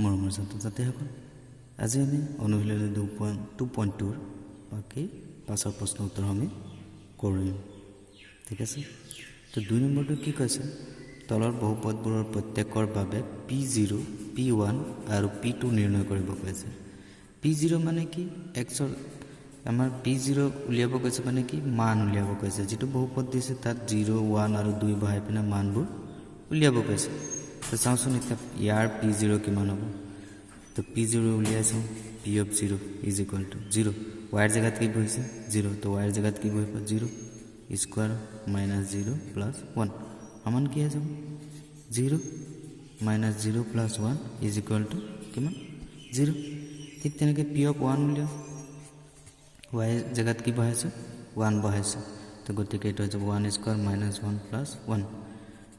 মৰমৰ ছাত্ৰ-ছাত্ৰীসকল আজি আমি অনুশীলনী 2.2 বাকি পাছৰ প্ৰশ্ন উত্তৰ আমি কৰিম ঠিক আছে তো 2 নম্বৰটো কি কৈছে তলৰ বহুপদবোৰৰ প্ৰত্যেকৰ বাবে p0 p1 আৰু p2 নিৰ্ণয় কৰিব কৈছে p0 মানে কি x ৰ আমাৰ p0 উলিয়াব কৈছে মানে কি মান উলিয়াব কৈছে যেটো বহুপদ দিছে তাত 0 1 আৰু 2 বহাই পিনা মানবোৰ উলিয়াব কৈছে তো চাওঁচোন এতিয়া ইয়াৰ p0 কিমান হ'ব তো p0 উলিয়াইছো p of 0 is equal to 0 y ৰ জায়গাত কি বহিছে 0 তো y ৰ জায়গাত কি বহিব 0 স্কয়ার minus 0 plus 1 সমান কি আছে 0 minus 0 plus 1 is equal to কিমান 0 ঠিক তেনেকৈ p of 1 উলিয়াও y ৰ জায়গাত কি বহাইছে 1 বহাইছে তো গতিকে এটা যাব 1 স্কয়ার minus 1 plus 1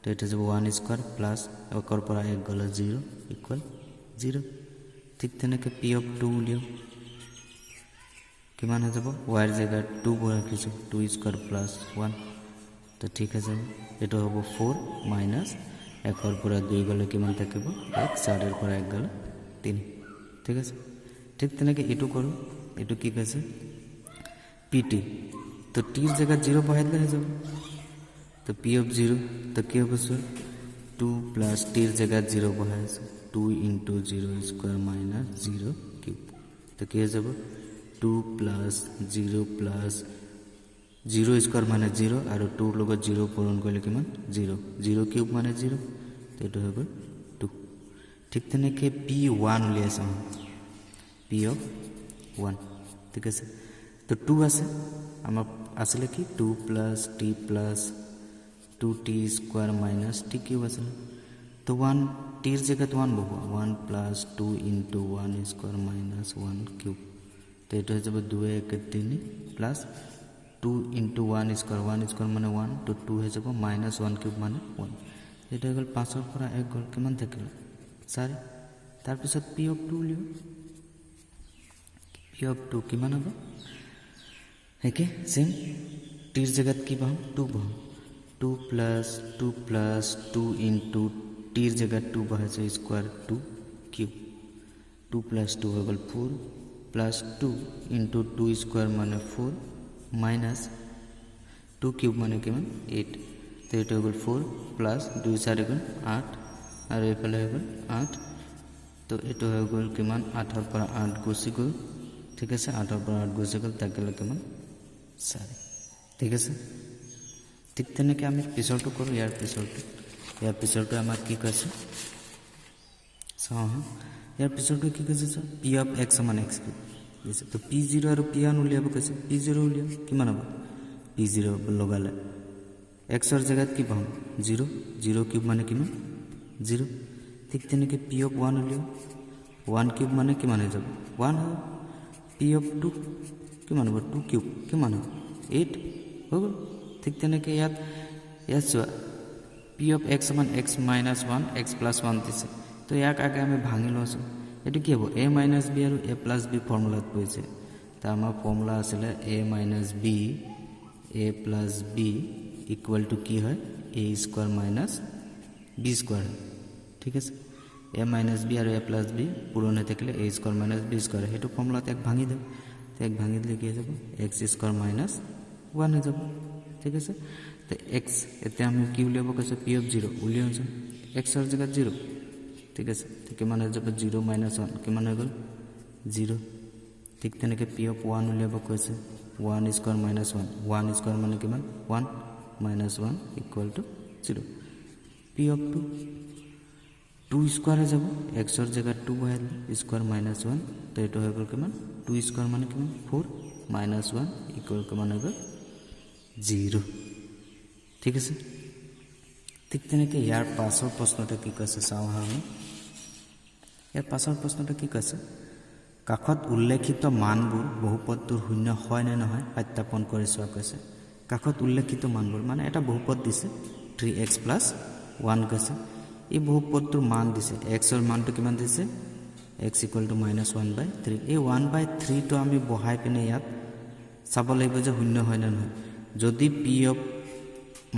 তো এটা যাব 1 স্কয়ার প্লাস একর পৰা 1 গলে 0 ইকুয়াল 0 ঠিক তেনেকৈ p of 2 উলিয়াও কিমান হৈ যাব y ৰ জায়গাত 2 বহাইছো 2 স্কয়ার প্লাস 1 তো ঠিক আছে এটা হ'ব 4 মাইনাস একর পৰা 2 গলে কিমান থাকিব 1 4 এৰ পৰা 1 গলে 3 ঠিক আছে ঠিক তেনেকৈ এটো কৰো এটো কি কৈছে pt তো t ৰ জায়গাত 0 বহাই দিলে হৈ যাব তো p of 0 তো কি হ'ব স্যার 2 plus t ৰ জায়গাত 0 বহাইছে 2 into 0 square minus 0 cube তো কি হৈ যাব 2 plus 0 plus 0 square মানে 0 আৰু 2 ৰ লগত 0 পূৰণ কৰিলে কিমান 0 0 কিউব মানে 0 তো এটো হ'ব 2 ঠিক তেনেকৈ p1 উলিয়াইছো p of 1 ঠিক আছে তো 2 আছে আমাৰ আসলে কি 2 plus t plus 2t square minus t cube আছে তো 1 t ৰ জায়গাত 1 বহোৱা 1 plus 2 into 1 square minus 1 cube তো এটা হৈ যাব 2 1 3 plus 2 into 1 square মানে 1 তো 2 হৈ যাব minus 1 cube মানে 1 এটা হৈ গল 5 ৰ পৰা 1 গল কিমান থাকিল 4 তাৰ পিছত p of 2 Leo p of 2 কিমান হ'ব একে সেম t ৰ জায়গাত কি পাম 2 পাম 2 plus 2 into t ৰ জায়গাত 2 বহাইছে স্কয়ার 2 কিউব 2 plus 2 হৈ গল 4 plus 2 into 2 square মানে 4 minus 2 cube মানে কিমান 8 তো এটা হৈ গল 4 plus 2 4 গুণ 8 আৰু এফালে হৈ গল 8 তো এটা হৈ গল কিমান 8 ৰ পৰা 8 গুচি গল ঠিক আছে 8 ৰ পৰা 8 গুচি গল তাকলে কিমান 4 ঠিক আছে ঠিক তেনেকৈ আমি পিছৰটো কৰো ইয়াৰ পিছৰটো আমাক কি কৈছে চাও ইয়াৰ পিছৰটো কি কৈছে p of x সমান x দিছে তো p0 আৰু p1 উলিয়াব কৈছে p0 উলিয়াও কিমান হ'ব p0 লগালে x ৰ জায়গাত কি পাম 0 0 কিউব মানে কিমান 0 ঠিক তেনেকৈ p of 1 উলিয়াও 1 কিউব মানে কিমান হৈ যাব 1 হ'ব p of 2 কিমান হ'ব 2 কিউব কিমান হ'ব 8 হ'ব ঠিক তেনেকৈ ইয়াত চোৱা p of x সমান x minus 1 x plus 1 দিছে তো ইয়াক আগে আমি ভাঙি লৈছো এটো কি হ'ব a minus b আৰু a plus b ফৰ্মুলাত পৰিছে তা আমাৰ ফৰ্মুলা আছিল a minus b a plus b equal to কি হয় a square minus b square ঠিক আছে a minus b আৰু a plus b পূৰণ হৈ থাকিলে a square minus b square হেতু ফৰ্মুলাত এক ভাঙি দিও এক ভাঙি দিলে কি হৈ যাব x square minus 1 হৈ যাব ঠিক আছে তো x এতে আমি কি উলিয়াব কৈছে p of 0 উলিয়াওছে x ৰ জায়গাত 0 ঠিক আছে তো কিমান হৈ যাব 0 minus 1 কিমান হৈ গল 0 ঠিক তেনেকৈ p of 1 উলিয়াব কৈছে 1 square minus 1 1 square মানে কিমান 1 minus 1 equal to 0 p of 2 square হৈ যাব x ৰ জায়গাত 2 বহাই দিলে square minus 1 তো এটা হৈ গল কিমান 2 square মানে কিমান 4 minus 1 equal কিমান হৈ গল 0 ঠিক আছে ঠিক তেনেকৈ ইয়াৰ পাছৰ প্ৰশ্নটো কি কৈছে চাও আমি ইয়াৰ পাছৰ প্ৰশ্নটো কি কৈছে কাখত উল্লেখিত মানবোৰ বহুপদটোৰ শূন্য হয় নে নহয় সত্যাপন কৰি চোৱা কৈছে কাখত উল্লেখিত মানবোৰ মানে এটা বহুপদ দিছে 3x + 1 কৈছে এই বহুপদটোৰ মান দিছে x ৰ মানটো কিমান দিছে x = -1/3 এই 1/3 টো আমি বহাই পিনে ইয়াত চাব লাগিব যে শূন্য হয় নে নহয় যদি p of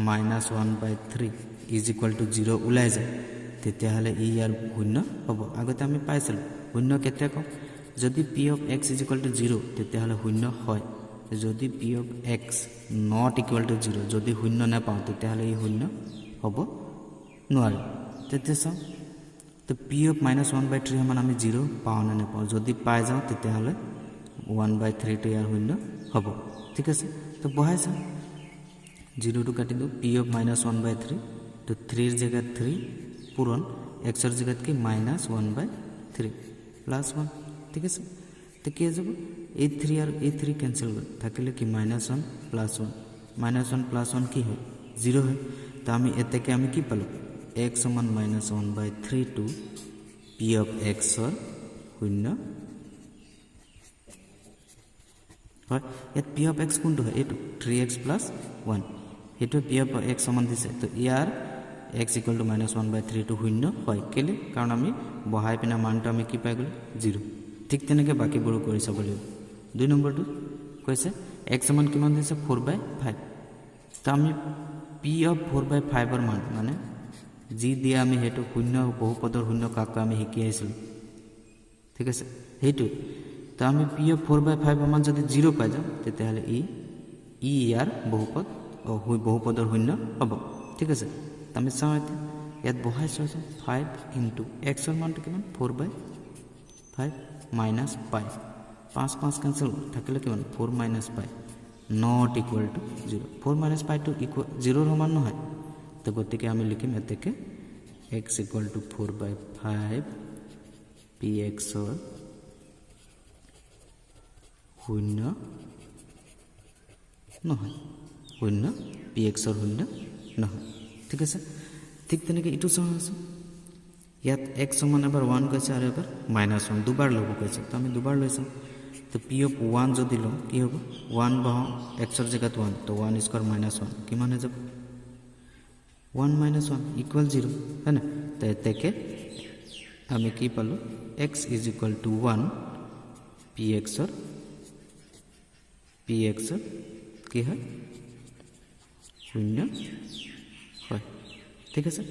-1/3 is equal to 0 ওলাই যায় তেতিয়াহ'লে ই ইয়াৰ শূন্য হ'ব আগতে আমি পাইছিলোঁ শূন্য কেতিয়া কওঁ যদি p of x is equal to 0 তেতিয়াহ'লে শূন্য হয় যদি p of x not equal to 0 যদি শূন্য নাপাওঁ তেতিয়াহ'লে ই শূন্য হ'ব নোৱাৰে তেতিয়া চাওঁ তো p of -1/3 সমান আমি 0 পাওঁ নে নাপাওঁ যদি পাই যাওঁ তেতিয়াহ'লে 1/3 টো ইয়াৰ শূন্য হ'ব ঠিক আছে তো বহাই চাওঁ 0 টো কাটি দিওঁ p of -1/3 তো 3 ৰ জায়গাত 3 পূৰণ x ৰ জায়গাত কি -1/3 +1 ঠিক আছে তো কি যাব এই 3 আর এই 3 ক্যান্সেল করে থাকিলে কি -1 +1 -1 +1 কি হয় 0 হয় তো আমি এটাকে আমি কি পালো x সমান -1/3 টু p of x ৰ শূন্য হয় এত p of x কোনটো হয় এটো 3x + 1 এটো p of x সমান দিছে তো ইয়াৰ x equal to -1/3 টু শূন্য হয় কেলে কাৰণ আমি বহাই পিনা মানটো আমি কি পাই গলো 0 ঠিক তেনেকে বাকিবোৰো কৰি চাব লাগিব 2 নম্বৰটো কৈছে x সমান কিমান দিছে 4/5 তো আমি p of 4/5 ৰ মান মানে জি দিয়া আমি হেতু শূন্য বহুপদৰ শূন্য কাক আমি শিকি আহিছিল ঠিক আছে হেতু তো আমি p of 4/5 ৰ মান যদি 0 পাই যাওঁ তেতিয়াহ'লে ই ইয়াৰ বহুপদৰ শূন্য হ'ব ঠিক আছে আমি চাওঁ ইয়াত বহাই চাওঁ 5 ইনটু x ৰ মানটো কিমান 4/5 - π 5 5 ক্যান্সেল থাকিলে কিমান 4 - π not equal to 0 4 - π to equal 0 ৰ সমান নহয় তো গতিকে আমি লিখিম এতেকে x equal to 4/5 px ৰ শূন্য নহয় শূন্য px ৰ শূন্য নহয় ঠিক আছে ঠিক তেনেকে ইটো চাওঁ আছে ইয়াত x সমান এবাৰ 1 কৈছে আৰু এবাৰ -1 দুবাৰ লব কৈছে তো আমি দুবাৰ লৈছো তো p of 1 যদি লওঁ কি হ'ব 1 বাহ x ৰ জায়গাত 1 তো 1 স্কয়ার -1 কিমান হৈ যাব 1 - 1 equal 0 है ना তো এতেকে আমি কি পালো x is equal to 1 px ৰ কি হয় শূন্য হয় ঠিক আছে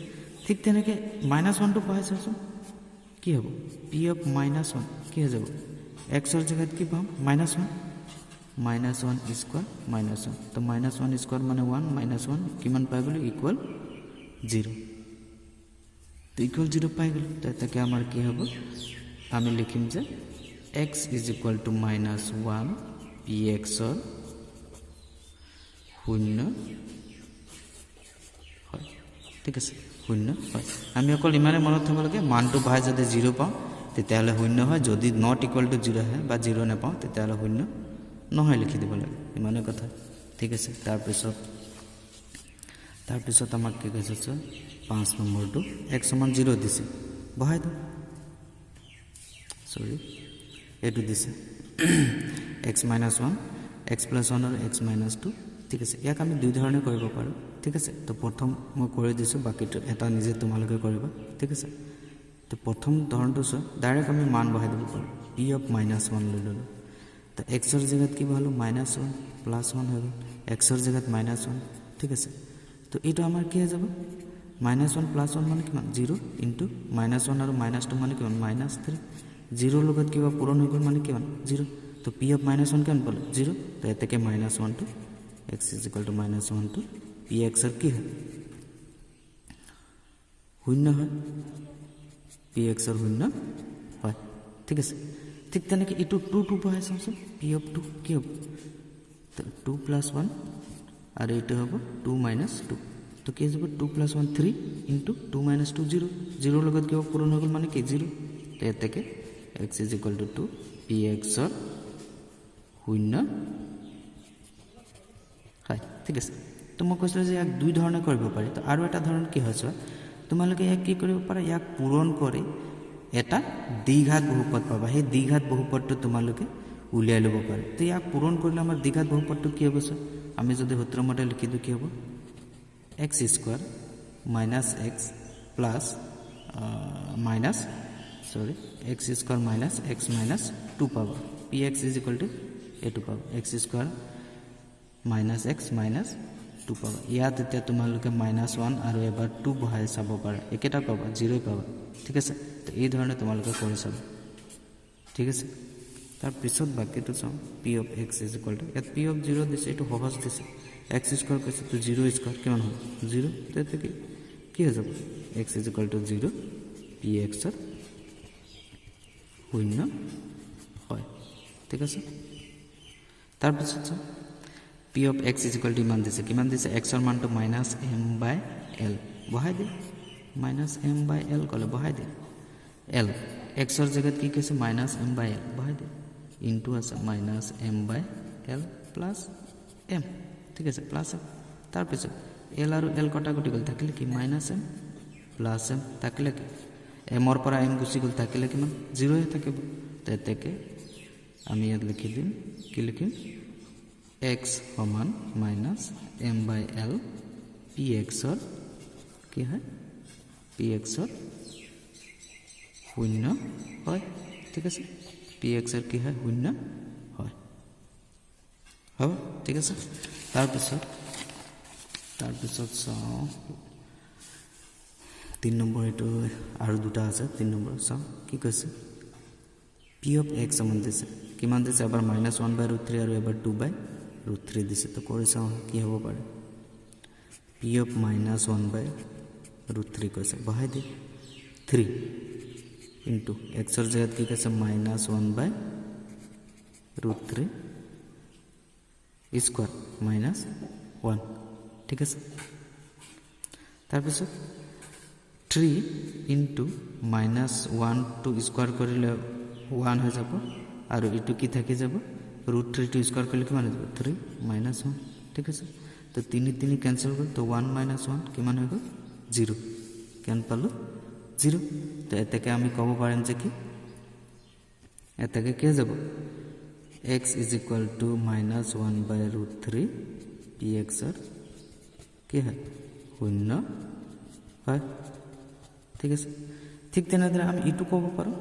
ঠিক তেনেকে -1 টো পাই চাওঁচোন কি হ'ব p of -1 কি হৈ যাব x ৰ জায়গাত কি পাম -1 স্কয়ার -1 তো -1 স্কয়ার মানে 1 -1 কিমান পাই গলো ইকুয়াল 0 তো ইকুয়াল 0 পাই গলো তো এটাকে আমাৰ কি হ'ব আমি লিখিম যে x is equal to -1 px ৰ শূন্য হয় ঠিক আছে শূন্য হয় আমি অকল ইমানে মনত থব লাগে মানটো ভাই যদি 0 পাওঁ তেতিয়াহ'লে শূন্য হয় যদি নট ইকুয়াল টু 0 হয় বা 0 নাপাওঁ তেতিয়াহ'লে শূন্য নহয় লিখি দিব লাগে ইমানে কথা ঠিক আছে তাৰপিছত আমাক কি কৈছে 5 নম্বৰটো x সমান 0 দিছে বহাই দিওঁ সৰি এটো দিছে x - 1 x + 1 আৰু x - 2 ঠিক আছে ইয়াক আমি দুই ধৰণে কৰিব পাৰো ঠিক আছে তো প্ৰথম মই কৰি দিছো বাকিটো এটা নিজে তোমালোকে কৰিবা ঠিক আছে তো প্ৰথম ধৰণটো ডাইৰেক্ট আমি মান বহাই দিব পাৰো p of -1 লৈ ললো তো x ৰ জায়গাত কি বহালো -1 +1 হৈ গ'ল x ৰ জায়গাত -1 ঠিক আছে তো এইটো আমাৰ কি হৈ যাব -1 + 1 মানে কিমান 0 ইনটু -1 আৰু -2 মানে কিমান -3 0 লগত কিবা পূৰণ হৈ গ'ল মানে কিমান 0 তো p of -1 কিমান পালো 0 তো এতেকে -1 টো x is equal to -1 to px ৰ কি হয় শূন্য হয় px ৰ শূন্য হয় ঠিক আছে ঠিক তেনেকে ইটো 2 বহাই চাওঁচোন p of 2 কি হ'ব 2 + 1 আৰু এইটো হ'ব 2 - 2 তো কি যাব 2 + 1 3 ইনটু 2 - 2 0 0 লগত কিবা পূৰণ হৈ গ'ল মানে কি 0 তো এতেকে x is equal to 2 px ৰ শূন্য হয় ঠিক আছে তো মই কৈছিলো যে ইয়াক দুই ধৰণে কৰিব পাৰি তো আৰু এটা ধৰণ কি হৈছে তোমালোকে ইয়াক কি কৰিব পাৰা ইয়াক পূৰণ কৰি এটা দ্বিঘাত বহুপদ পাবা সেই দ্বিঘাত বহুপদটো তোমালোকে উলিয়াই ল'ব পাৰা তো ইয়াক পূৰণ কৰিলে আমাৰ দ্বিঘাত বহুপদটো কি হ'ব আমি যদি সূত্ৰমতে লিখি দিও কি হ'ব x square minus x plus x square minus x minus 2 power px is equal to a2 power x square minus x minus 2 পাবা ইয়াত এতিয়া তোমালোকে -1 আৰু এবাৰ 2 বহাই চাব পাৰা একেটা পাবা 0 পাবা ঠিক আছে তো এই ধৰণে তোমালোকে কৰি চাবা ঠিক আছে তাৰ পিছত বাকিটো চাও p of x = ইয়াত p of 0 দিছে এটো সহজ দিছে x স্কয়ার কৈছে তো 0 স্কয়ার কিমান হয় 0 তো এতে কি হৈ যাব x = 0 px ৰ 0 হয় ঠিক আছে তাৰ পিছত p of x = ইমান দিছে কিমান দিছে x ৰ মানটো -m/l বহাই দে -m/l কলে বহাই দে l x ৰ জায়গাত কি কৈছে -m/l বহাই দে ইনটু আছে -m/l প্লাস m ঠিক আছে প্লাস তাৰ পিছত l আৰু l কটাকটি গল থাকিলে কি -m প্লাস m থাকিলে কি m ৰ পৰা m গুছি গল থাকিলে কিমান 0 হে থাকিব তেতেকে আমি ইয়াত লিখি দিম কি লিখিম x সমান -m/l px ৰ কি হয় px ৰ 0 হয় ঠিক আছে px ৰ কি হয় 0 হয় হ'ব ঠিক আছে তাৰ পিছত চাও 3 নম্বৰ এটো আৰু দুটা আছে 3 নম্বৰ চাও কি কৈছে p of x সমান দিছে কিমান দিছে এবাৰ -1/√3 আৰু এবাৰ 2/√3 দিছে তো কৰি চাও কি হ'ব পাৰে p of -1/√3 কৈছে বহাই দে 3 into x ৰ জায়গাত কি কৈছে -1/√3 স্কয়াৰ -1 ঠিক আছে তাৰ পিছত 3 into -1 to স্কয়াৰ কৰিলে 1 হৈ যাব আৰু ইটো কি থাকি যাব √3 to স্কয়াৰ কৰিলে কিমান হৈ যাব 3 -1 ঠিক আছে তো 3 ক্যান্সেল গল তো 1 -1 কিমান হৈ গল 0 কেন পালো 0 তো এটাকে আমি কব পারেন যে কি এটাকে কি যাব x = -1/√3 px ৰ কি হয় 0 হয় ঠিক আছে ঠিক তেনেদৰে আমি ইটো কব পাৰো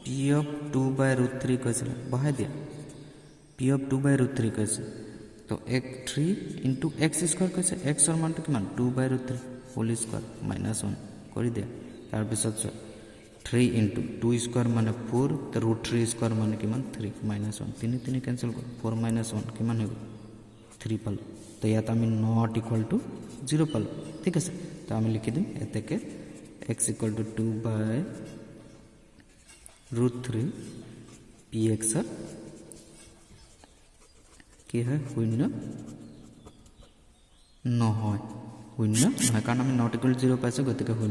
p of 2/√3 কৈছিল বহাই দিয়া p of 2/√3 কৈছে তো 3 into x স্কয়ার কৈছে x ৰ মানটো কিমান 2/√3 হোল স্কয়াৰ -1 কৰি দিয়া তাৰ পিছত 3 into 2 স্কয়াৰ মানে 4 তো √3 স্কয়াৰ মানে কিমান 3 -1 3 ক্যান্সেল কৰ 4 -1 কিমান হৈ গল 3 পালো তো ইয়াত আমি not equal to 0 পালো ঠিক আছে তো আমি লিখি দিম এতেকে x = 2/√3 px ৰ কি হয় 0 নহয় 0 নহয় কাৰণ আমি not equal to 0 পাইছো গতিকে 0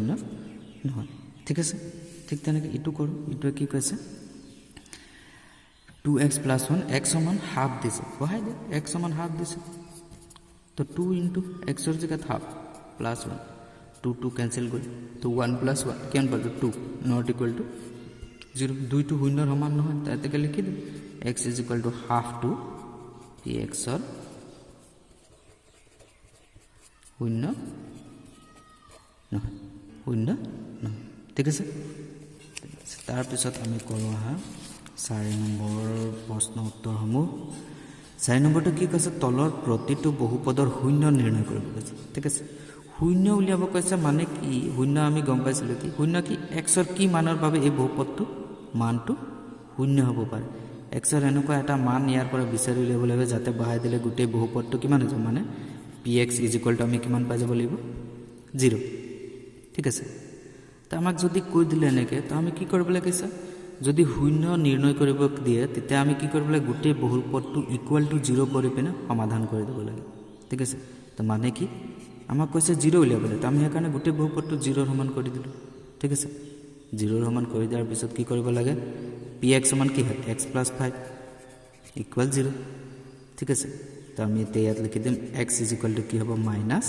নহয় ঠিক আছে ঠিক তেনেকৈ ইটো কৰো ইটো কি কৈছে 2x + 1 x সমান হাফ দিছে বহাই দে x সমান হাফ দিছে তো 2 into x ৰ জায়গাত হাফ প্লাস 1 2 ক্যান্সেল গল তো 1 + 1 কিমান পালো 2 not equal to 0 2 to 0 ৰ সমান নহয় তাতে লিখি দিম x = half to px ৰ 0 নহয় ঠিক আছে তাৰ পিছত আমি কৰো আহা 4 নম্বৰ প্ৰশ্ন উত্তৰসমূহ 4 নম্বৰটো কি কৈছে তলৰ প্ৰতিটো বহুপদৰ 0 নিৰ্ণয় কৰিব কৈছে ঠিক আছে 0 উলিয়াব কৈছে মানে কি 0 আমি গম পাইছিলো কি 0 কি x ৰ কি মানৰ বাবে এই বহুপদটো মানটো 0 হ'ব পাৰে x ৰ এনেকুৱা এটা মান ইয়াৰ পৰা বিচাৰি উলিয়াব লাগিব যাতে বহাই দিলে গোটেই বহুপদটো কিমান হৈ যাব মানে px = আমি কিমান পাই যাব লাগিব 0 ঠিক আছে তো আমাক যদি কৈ দিলে এনেকে তো আমি কি কৰিব লাগিছে যদি 0 নিৰ্ণয় কৰিব দিয়ে তেতিয়া আমি কি কৰিব লাগে গোটেই বহুপদটো = 0 কৰি পিনে সমাধান কৰি দিব লাগে ঠিক আছে তো মানে কি আমাক কৈছে 0 উলিয়াবলৈ তো আমি হেকাৰণে গোটেই বহুপদটো 0 ৰ সমান কৰি দিলো ঠিক আছে 0 ৰ সমান কৰি দিয়াৰ পিছত কি কৰিব লাগে px সমান কি হয় x + 5 = 0 ঠিক আছে তো আমি ইয়াত লিখি দিম x = কি হ'ব -5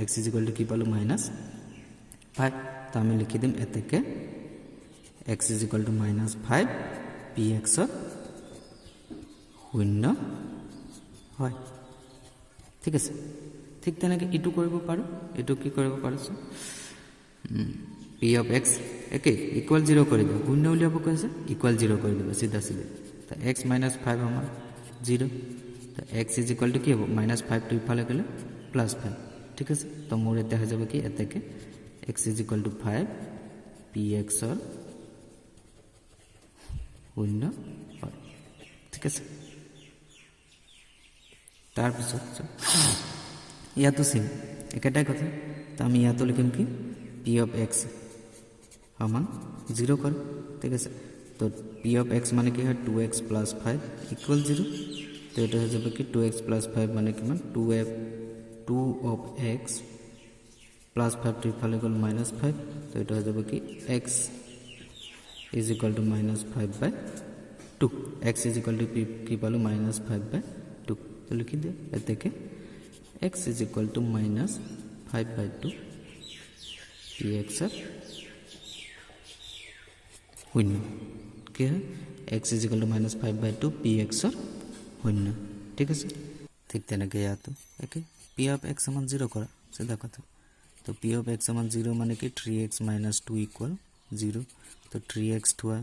x = কি পালো -5 তো আমি লিখি দিম এতেকে x = -5 px ৰ 0 হয় ঠিক আছে ঠিক তেনেকৈ ইটো কৰিব পাৰো এটো কি কৰিব পাৰিছো p of x একে = 0 কৰি দিও 0 উলিয়াব কৈছে = 0 কৰি দিব সিধা সিধা তো x - 5 আমাৰ 0 তো x ইজ ইকুয়াল টু কি হ'ব -5 টু ইফালে গ'লে +5 ঠিক আছে তো মোৰ এটা হৈ যাব কি এতেকে x is equal to 5 px ৰ 0 হয় ঠিক আছে তাৰ পিছত ইয়াতো সেম একেটাই কথা তো আমি ইয়াতো লিখিম কি p of x সমান 0 কৰ ঠিক আছে তো p of x মানে কি হয় 2x + 5 = 0 তো এটা হৈ যাব কি 2x + 5 মানে কিমান 2 of x + 5 টু ইফালে গ'ল -5 তো এটা হৈ যাব কি x is equal to -5/2 x is equal to কি পালো -5/2 তো লিখি দে এতেকে x is equal to -5/2 px er 0 কি হয় x is equal to -5/2 px er 0 ঠিক আছে ঠিক তেনেকে ইয়াতো একে p of x সমান 0 কৰা সিধা কথা তো p of x সমান 0 মানে কি 3x - 2 = 0 তো 3x থোৱা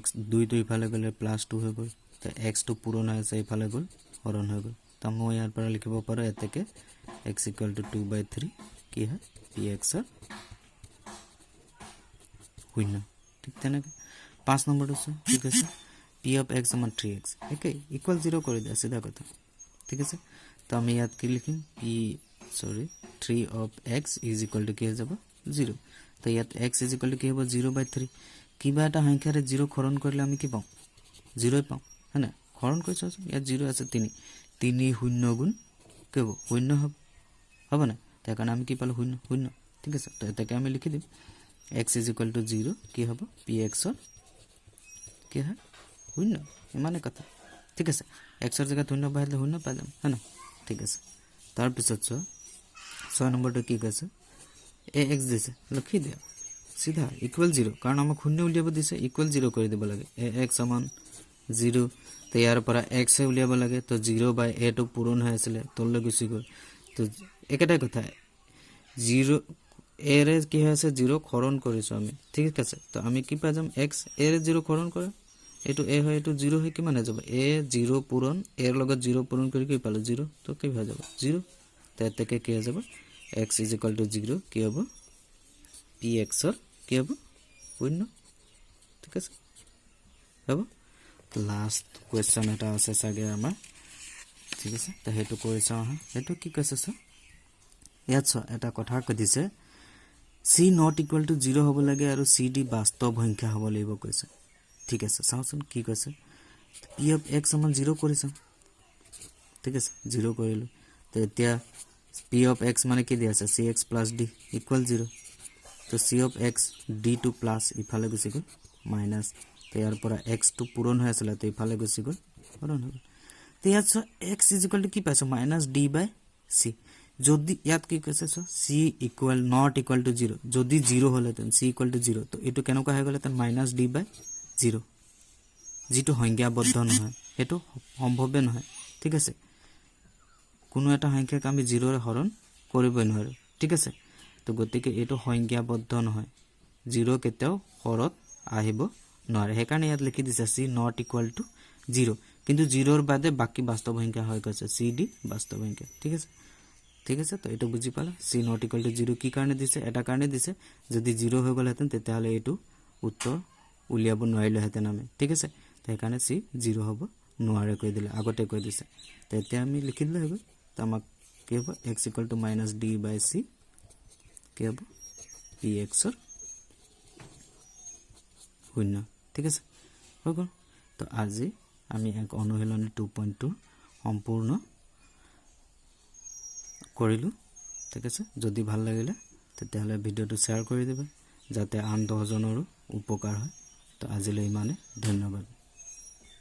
x 2 তো ইফালে গলে +2 হৈ গল তো x তো পূৰণ হৈ আছে ইফালে গল হৰণ হৈ গল তো মই ইয়াৰ পৰা লিখিব পাৰো এতেকে x = 2/3 কি হয় px er 0 ঠিক তেনেকে 5 নম্বৰটো ঠিক আছে p of x সমান 3x একে ইকুয়াল 0 কৰি দিয়া সিধা কথা ঠিক আছে তো আমি ইয়াত কি লিখিম 3 of x is equal to কি হৈ যাব 0 তো ইয়াত x is equal to কি হ'ব 0/3 কিবা এটা সংখ্যাৰে 0 খৰণ কৰিলে আমি কি পাম 0 পাম হয়না খৰণ কৰিছো ইয়াত 0 আছে 3 0 গুণ কি হ'ব 0 হ'ব না তাৰ কাৰণে আমি কি পালো 0 ঠিক আছে তো এটাকে আমি লিখি দিম x is equal to 0 কি হ'ব px er কি হয় 0 ইমানে কথা ঠিক আছে x er জায়গা 0 বহাইলে 0 পাই যাম হয়না ঠিক আছে তাৰ পিছত 6 নম্বৰটো কি কৈছে ax দিছে লিখি দিয়া সিধা ইকুয়াল 0 কাৰণ আমাক 0 উলিয়াব দিছে ইকুয়াল 0 কৰি দিব লাগে ax সমান 0 তো ইয়াৰ পৰা x এ উলিয়াব লাগে তো 0/a টো পূৰণ হৈ আছিল তললৈ গুচি গল তো একেটাই কথা 0 a ৰে কি হৈ আছে 0 খৰণ কৰিছো আমি ঠিক আছে তো আমি কি পাই যাম x a ৰে 0 খৰণ কৰা এটো a হয় এটো 0 হয় কিমান হৈ যাব a 0 পূৰণ a ৰ লগত 0 পূৰণ কৰি কি পালো 0 তো কি হৈ যাব 0 তো এতেকে কি হৈ যাব x is equal to 0 কি হ'ব px er কি হ'ব 0 ঠিক আছে হ'ব লাস্ট কোৱেশ্চন এটা আছে সাগে আমাৰ ঠিক আছে তো হেতু কৰিছা হেতু কি কৈছে ইয়াত এটা কথা কৈ দিছে c not equal to 0 হ'ব লাগে আৰু cd বাস্তৱ সংখ্যা হ'ব লাগিব কৈছে ঠিক আছে চাওচোন কি কৈছে p of x সমান 0 কৰিছা ঠিক আছে 0 কৰিলো তো এতিয়া p of x মানে কি দি আছে cx + d = 0 তো c of x d to plus ইফালে গুচি গল মাইনাস তো ইয়াৰ পৰা x টো পূৰণ হৈ আছিল তো ইফালে গুচি গল পূৰণ হৈ গল তো ইয়াত x = কি পাইছো -d/c যদি ইয়াত কি কৈছে c not equal to 0 যদি 0 হলেতেন c = 0 তো এটো কেনেকুৱা হৈ গলেতেন -d/0 যেটো সংজ্ঞাবদ্ধ নহয় এটো সম্ভৱে নহয় ঠিক আছে কোনো এটা সংখ্যাক আমি 0 ৰে হৰণ কৰিবই নোৱাৰো ঠিক আছে তো গতিকে এটো সংজ্ঞাবদ্ধ নহয় 0 কেতিয়াও হৰত আহিব নোৱাৰে হেকাৰণে ইয়াত লিখি দিছে c not equal to 0 কিন্তু 0 ৰ বাদে বাকি বাস্তৱ সংখ্যা হৈ গৈছে cd বাস্তৱ সংখ্যা ঠিক আছে তো এটো বুজি পালা c not equal to 0 কি কাৰণে দিছে এটা কাৰণে দিছে যদি 0 হৈ গলহেতেন তেতিয়াহলে এটো উত্তৰ উলিয়াব নোৱাৰিলেহেতেন আমি ঠিক আছে তো হেকাৰণে c 0 হ'ব নোৱাৰে কৈ দিলে আগতে কৈ দিছে তো এতিয়া আমি লিখি দিলে হ'ব তো আমাক কি হ'ব x = -d/c কি হ'ব px er 0 ঠিক আছে হৈ গল তো আজি আমি এক অনুশীলনী 2.2 সম্পূৰ্ণ কৰিলো ঠিক আছে যদি ভাল লাগিলে তেতিয়াহলে ভিডিওটো শেয়াৰ কৰি দিবা যাতে আন 10 জনৰো উপকাৰ হয় তো আজিলৈ ইমানে ধন্যবাদ